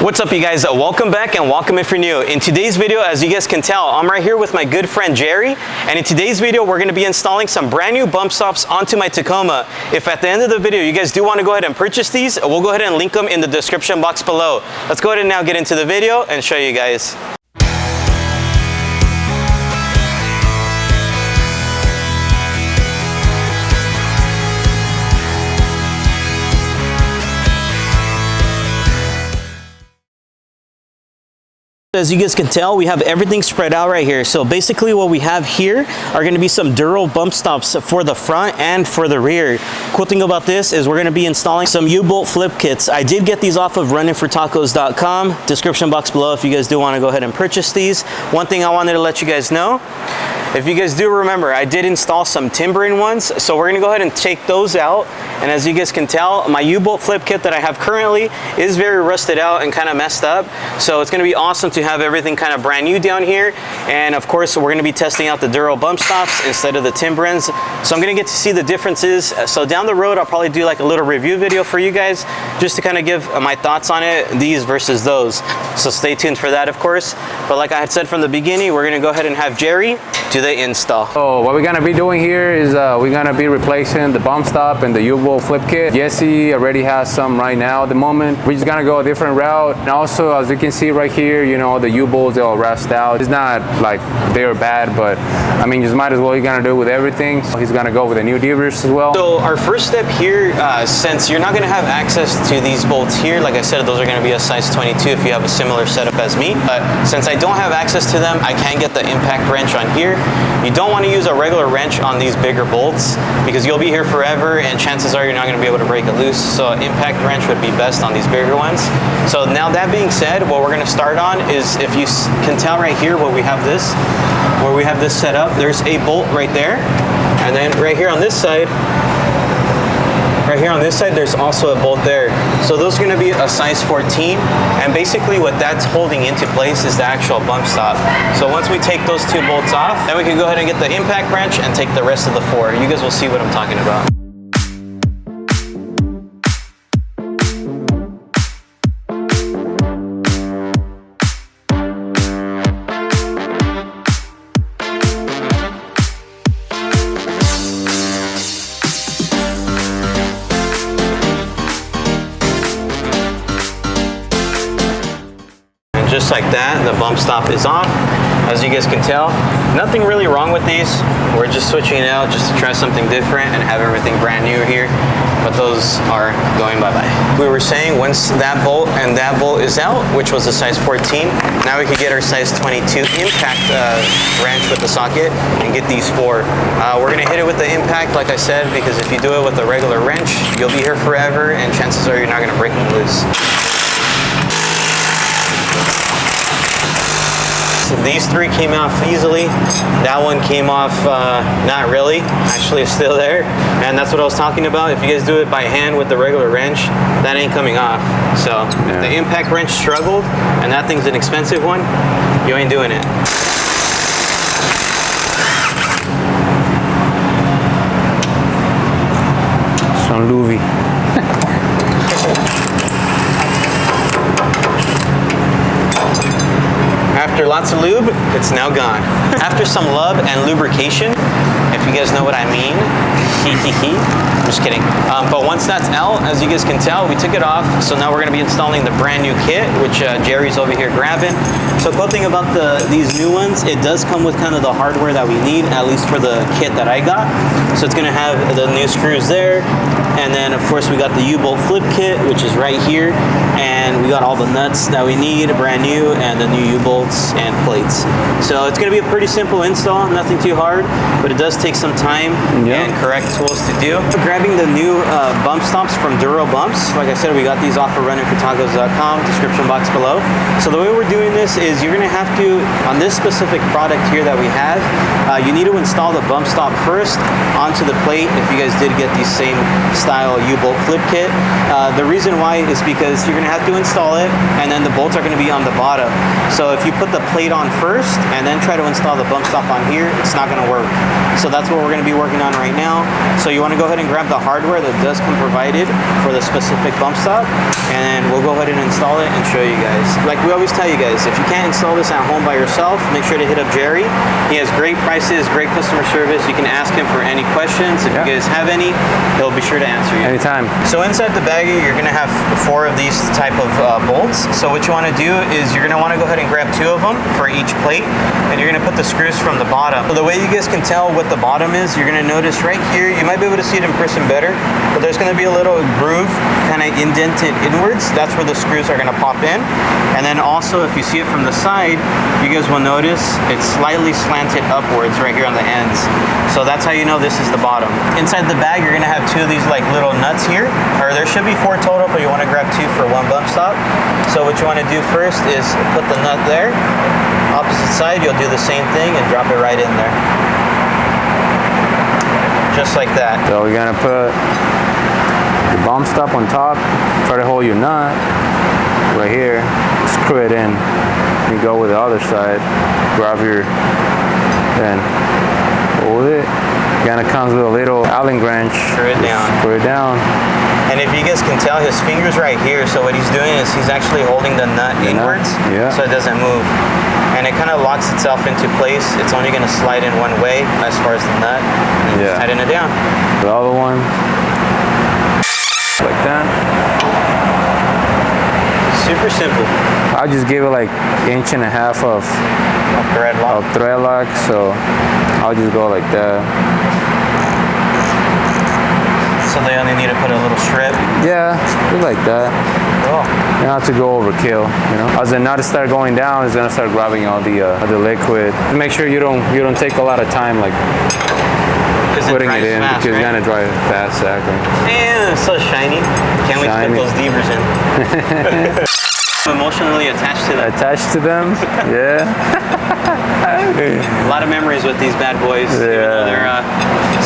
What's up, you guys? Welcome back and welcome if you're new. In today's video, as you guys can tell, I'm right here with my good friend Jerry, and in today's video we're going to be installing some brand new bump stops onto my Tacoma. If at the end of the video you guys do want to go ahead and purchase these, we'll go ahead and link them in the description box below. Let's go ahead and now get into the video and show you guys. As you guys can tell, we have everything spread out right here. So basically what we have here are going to be some Duro bump stops for the front and for the rear. Cool thing about this is we're going to be installing some U-bolt flip kits. I did get these off of runninfortacos.com. Description box below if you guys do want to go ahead and purchase these. One thing I wanted to let you guys know, if you guys do remember, I did install some timbering ones, so we're going to go ahead and take those out. And as you guys can tell, my U-bolt flip kit that I have currently is very rusted out and kind of messed up. So it's going to be awesome to have everything kind of brand new down here. And of course, we're going to be testing out the Duro bump stops instead of the timberings. So I'm going to get to see the differences. So down the road, I'll probably do like a little review video for you guys, just to kind of give my thoughts on it, these versus those. So stay tuned for that, of course. But like I had said from the beginning, we're going to go ahead and have Jerry do the install. So what we're going to be doing here is we're going to be replacing the bump stop and the U-bolt flip kit. Jesse already has some right now at the moment. We're just going to go a different route. And also, as you can see right here, you know, the U-bolts, they'll rust out. It's not like they're bad, but I mean, just might as well, you're going to do it with everything. So he's going to go with the new divers as well. So our first step here, since you're not going to have access to these bolts here, like I said, those are going to be a size 22 if you have a similar setup as me. But since I don't have access to them, I can get the impact wrench on here. You don't want to use a regular wrench on these bigger bolts because you'll be here forever and chances are you're not going to be able to break it loose. So an impact wrench would be best on these bigger ones. So now that being said, what we're going to start on is, if you can tell right here where we have this set up, there's a bolt right there. And then right here on this side, there's also a bolt there. So those are going to be a size 14, and basically what that's holding into place is the actual bump stop. So once we take those two bolts off, then we can go ahead and get the impact wrench and take the rest of the four. You guys will see what I'm talking about. Just like that, the bump stop is off. As you guys can tell, nothing really wrong with these. We're just switching it out just to try something different and have everything brand new here. But those are going bye-bye. We were saying once that bolt and that bolt is out, which was a size 14, now we can get our size 22 impact wrench with the socket and get these four. We're gonna hit it with the impact, like I said, because if you do it with a regular wrench, you'll be here forever and chances are you're not gonna break them loose. These three came off easily. That one came off not really. Actually, it's still there. And that's what I was talking about. If you guys do it by hand with the regular wrench, that ain't coming off. So if the impact wrench struggled, and that thing's an expensive one, you ain't doing it. Some Louis. After lots of lube, it's now gone. After some love and lubrication, if you guys know what I mean, I'm just kidding. But once that's out, as you guys can tell, we took it off. So now we're going to be installing the brand new kit, which Jerry's over here grabbing. So cool thing about these new ones, it does come with kind of the hardware that we need, at least for the kit that I got. So it's going to have the new screws there. And then of course we got the U-bolt flip kit, which is right here. And we got all the nuts that we need, brand new, and the new U-bolts and plates. So it's going to be a pretty simple install, nothing too hard, but it does take some time and correct tools to do. Grabbing the new bump stops from Duro Bumps. Like I said, we got these off of runninfortacos.com, description box below. So the way we're doing this is you're going to have to, on this specific product here that we have, you need to install the bump stop first onto the plate if you guys did get these same style U-bolt flip kit. The reason why is because you're going to have to install it, and then the bolts are going to be on the bottom. So if you put the plate on first and then try to install the bump stop on here, it's not going to work. So that's what we're going to be working on right now. So you want to go ahead and grab the hardware that does come provided for the specific bump stop, and we'll go ahead and install it and show you guys. Like we always tell you guys, if you can't install this at home by yourself, make sure to hit up Jerry. He has great prices, great customer service. You can ask him for any questions. If you guys have any, he'll be sure to answer you. Anytime. So inside the baggie, you're going to have 4 of these type of bolts. So what you want to do is you're going to want to go ahead and grab 2 of them for each plate, and you're going to put the screws from the bottom. So the way you guys can tell what the bottom is, you're going to notice right here, you might be able to see it in person better, but there's going to be a little groove kind of indented inwards. That's where the screws are going to pop in. And then also, if you see it from the side, you guys will notice it's slightly slanted upwards right here on the ends. So that's how you know this is the bottom. Inside the bag, you're going to have 2 of these like little nuts here, or there should be 4 total, but you want to grab 2 for 1 bump stop. So what you want to do first is put the nut there. Opposite side, you'll do the same thing and drop it right in there. Just like that. So we're gonna put the bump stop on top, try to hold your nut right here, screw it in. You go with the other side, grab your, then hold it. Kind of comes with a little Allen wrench. Screw it down. Screw it down. And if you guys can tell, his finger's right here. So what he's doing is he's actually holding the nut inwards, so it doesn't move. And it kind of locks itself into place. It's only going to slide in one way as far as the nut. And just tighten it down. The other one, like that. Super simple. I just gave it like 1.5 inches of thread lock. Thread lock, so I'll just go like that. So they only need to put a little strip. Yeah, just like that. Cool. You don't have to go overkill, you know. As the nut start going down, it's gonna start grabbing all the liquid. Make sure you don't take a lot of time like putting it in, fast, because right? you're gonna dry it fast, exactly. Man, it's so shiny. Can't wait to put those devers in. I'm emotionally attached to them. Attached to them? Yeah. A lot of memories with these bad boys, even though they're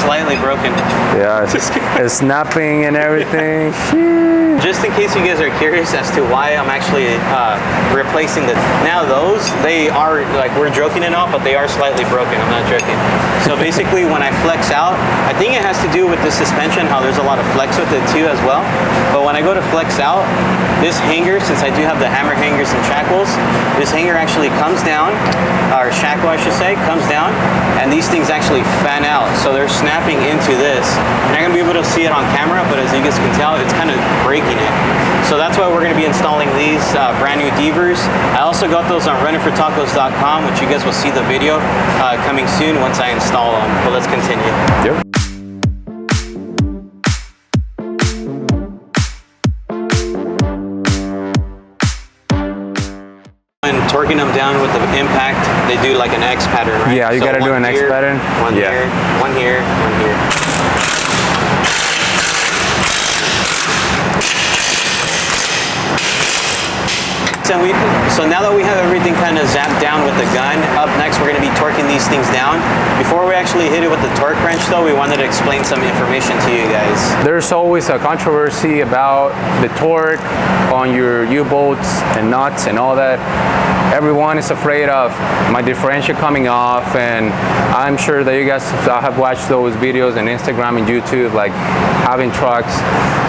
slightly broken. Yeah, it's snapping and everything. Just in case you guys are curious as to why I'm actually replacing the... Now those, they are, like, we're joking and all, but they are slightly broken. I'm not joking. So basically when I flex out, I think it has to do with the suspension, how there's a lot of flex with it too as well. But when I go to flex out, this hanger, since I do have the hammer hangers and shackles, this hanger actually comes down, or shackle I should say, comes down, and these things actually fan out. So they're snapping into this. You're not gonna be able to see it on camera, but as you guys can tell, it's kind of breaking it. So that's why we're gonna be installing these brand new devers. I also got those on runninfortacos.com, which you guys will see the video coming soon once I install them. But let's continue. Yep. And torquing them down with the impact, they do like an X pattern, right? Yeah, you gotta do an X pattern. One here, one here, one here. So now that we have everything kind of zapped down with the gun, up next we're going to be torquing these things down. Before we actually hit it with the torque wrench though, we wanted to explain some information to you guys. There's always a controversy about the torque on your U-bolts and nuts and all that. Everyone is afraid of my differential coming off, and I'm sure that you guys have watched those videos on Instagram and YouTube, like having trucks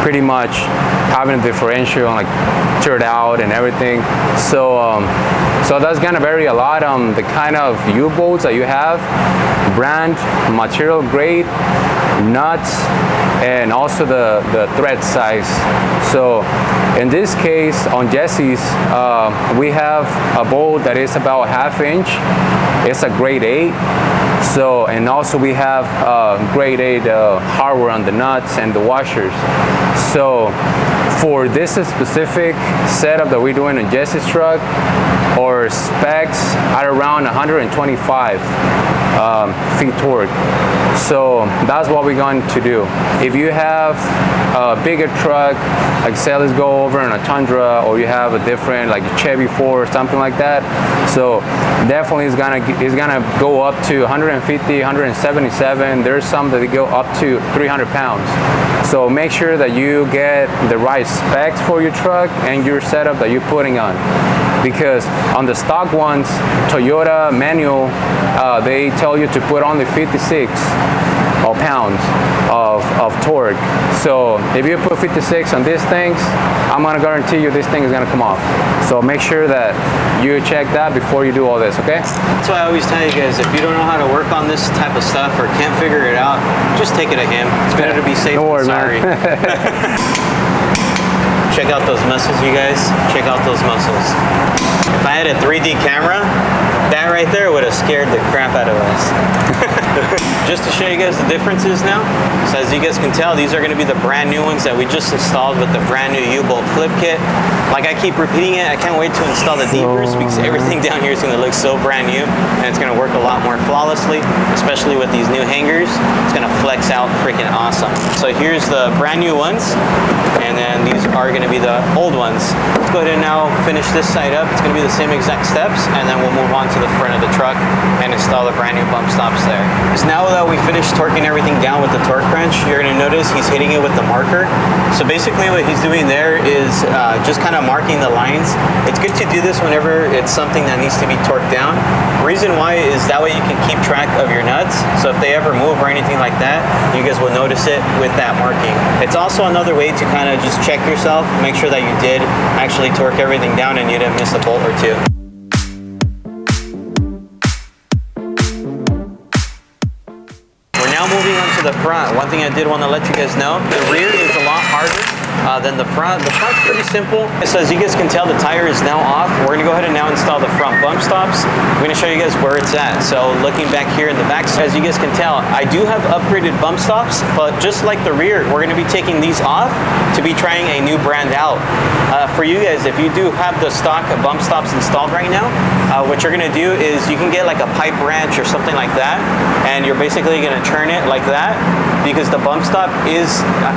pretty much having a differential like turned out and everything. So so that's gonna vary a lot on the kind of U-bolts that you have, brand, material grade, nuts, and also the thread size. So in this case, on Jesse's, we have a bolt that is about 1/2 inch. It's a grade 8. So, and also we have grade 8 hardware on the nuts and the washers. So for this specific setup that we're doing on Jesse's truck, our specs are around 125 feet torque. So that's what we're going to do. If you have a bigger truck, like say let's go over in a Tundra, or you have a different like Chevy 4 or something like that, so definitely it's gonna go up to 150, 177. There's some that go up to 300 pounds. So make sure that you get the right specs for your truck and your setup that you're putting on. because on the stock ones, Toyota manual, they tell you to put only 56 pounds of torque. So if you put 56 on these things, I'm gonna guarantee you this thing is gonna come off. So make sure that you check that before you do all this, okay? That's why I always tell you guys, if you don't know how to work on this type of stuff or can't figure it out, just take it to him. It's better to be safe than sorry. Check out those muscles, you guys. Check out those muscles. If I had a 3D camera, that right there would have scared the crap out of us. Just to show you guys the differences now. So as you guys can tell, these are going to be the brand new ones that we just installed with the brand new U-bolt flip kit. Like I keep repeating it, I can't wait to install the deepers because everything down here is going to look so brand new and it's going to work a lot more flawlessly, especially with these new hangers. It's going to flex out freaking awesome. So here's the brand new ones, and then these are going to be the old ones. Let's go ahead and now finish this side up. It's going to be the same exact steps, and then we'll move on to the front of the truck and install the brand new bump stops there. So now that we finished torquing everything down with the torque wrench, you're going to notice he's hitting it with the marker. So basically what he's doing there is just kind of marking the lines. It's good to do this whenever it's something that needs to be torqued down. The reason why is that way you can keep track of your nuts. So if they ever move or anything like that, you guys will notice it with that marking. It's also another way to kind of just check yourself, make sure that you did actually torque everything down and you didn't miss a bolt or two. Now moving on to the front, one thing I did want to let you guys know, the rear is a lot harder than the front. The front's pretty simple. So as you guys can tell, the tire is now off. We're going to go ahead and now install the front bump stops. I'm going to show you guys where it's at. So looking back here in the back, as you guys can tell, I do have upgraded bump stops, but just like the rear, we're going to be taking these off to be trying a new brand out. For you guys, if you do have the stock bump stops installed right now, what you're going to do is you can get like a pipe wrench or something like that, and you're basically going to turn it like that, because the bump stop is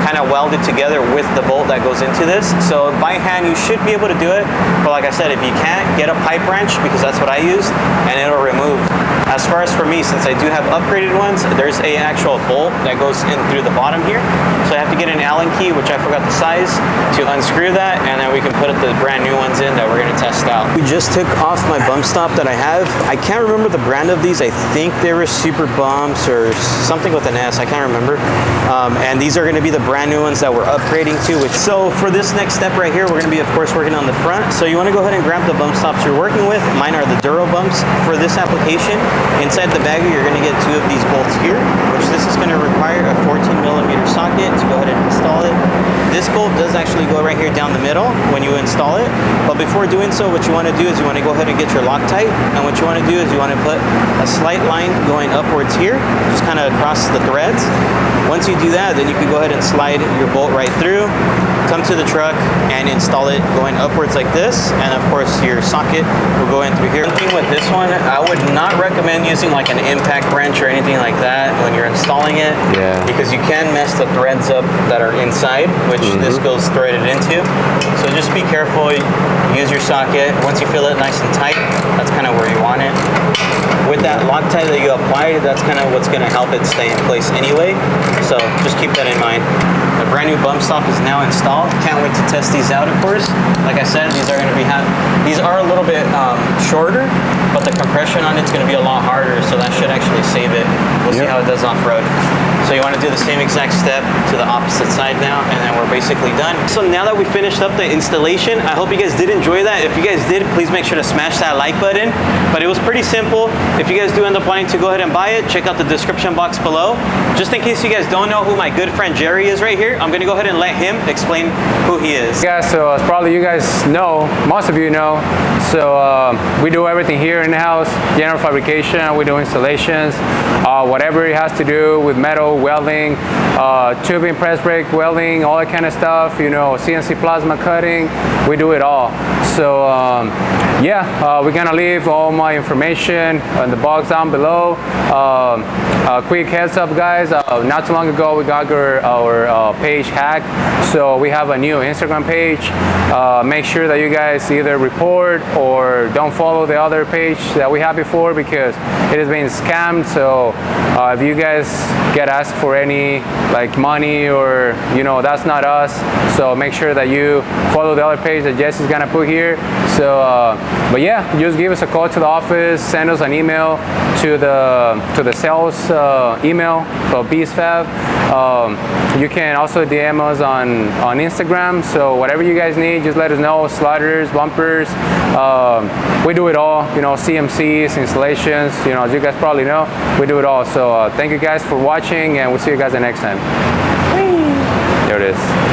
kind of welded together with the bolt that goes into this. So by hand you should be able to do it, but like I said, if you can't, get a pipe wrench, because that's what I used, and it'll remove. As far as for me, since I do have upgraded ones, there's a actual bolt that goes in through the bottom here, so I have to get an Allen key, which I forgot the size, to unscrew that, and then we can put the brand new ones in that we're going to test out. We just took off my bump stop that I have. I can't remember the brand of these. I think they were Super Bumps or something with an S. I can't remember. And these are going to be the brand new ones that we're upgrading to. So for this next step right here, we're going to be, of course, working on the front. So you want to go ahead and grab the bump stops you're working with. Mine are the Duro bumps. For this application, inside the baggie, you're going to get two of these bolts here, which this is going to require a 14mm socket to go ahead and install it. This bolt does actually go right here down the middle when you install it. But before doing so, what you want to do is you want to go ahead and get your Loctite. And what you want to do is you want to put a slight line going upwards here, just kind of across the threads. Once you do that, then you can go ahead and slide your bolt right through, come to the truck and install it going upwards like this. And of course your socket will go in through here. One thing with this one, I would not recommend using like an impact wrench or anything like that when you're installing it, because you can mess the threads up that are inside, which this goes threaded into. So just be careful, use your socket. Once you feel it nice and tight, that's kind of where you want it. With that Loctite that you apply, that's kind of what's going to help it stay in place anyway. So just keep that in mind. The brand new bump stop is now installed. Can't wait to test these out, of course. Like I said, these are going to be these are a little bit shorter, but the compression on it's going to be a lot harder, so that should actually save it. We'll see how it does off-road. So you want to do the same exact step to the opposite side now, and then we're basically done. So now that we finished up the installation, I hope you guys did enjoy that. If you guys did, please make sure to smash that like button. But it was pretty simple. If you guys do end up wanting to go ahead and buy it, check out the description box below. Just in case you guys don't know who my good friend Jerry is right here, I'm going to go ahead and let him explain who he is. Yeah, so as probably you guys know, most of you know, so we do everything here in the house, general fabrication, we do installations, whatever it has to do with metal, welding, tubing, press brake, welding, all that kind of stuff, you know, CNC plasma cutting, we do it all. So we're gonna leave all my information in the box down below. Quick heads up, guys, not too long ago we got our page hacked, so we have a new Instagram page. Make sure that you guys either report or don't follow the other page that we had before, because it has been scammed. So if you guys get asked for any like money, or you know, that's not us. So make sure that you follow the other page that Jess is gonna put here. So but yeah, just give us a call to the office, send us an email to the sales email for BeastFab. You can also DM us on Instagram. So whatever you guys need, just let us know. Sliders, bumpers, we do it all. You know, CMCs, installations. You know, as you guys probably know, we do it all. So thank you guys for watching, and we'll see you guys the next time. There it is.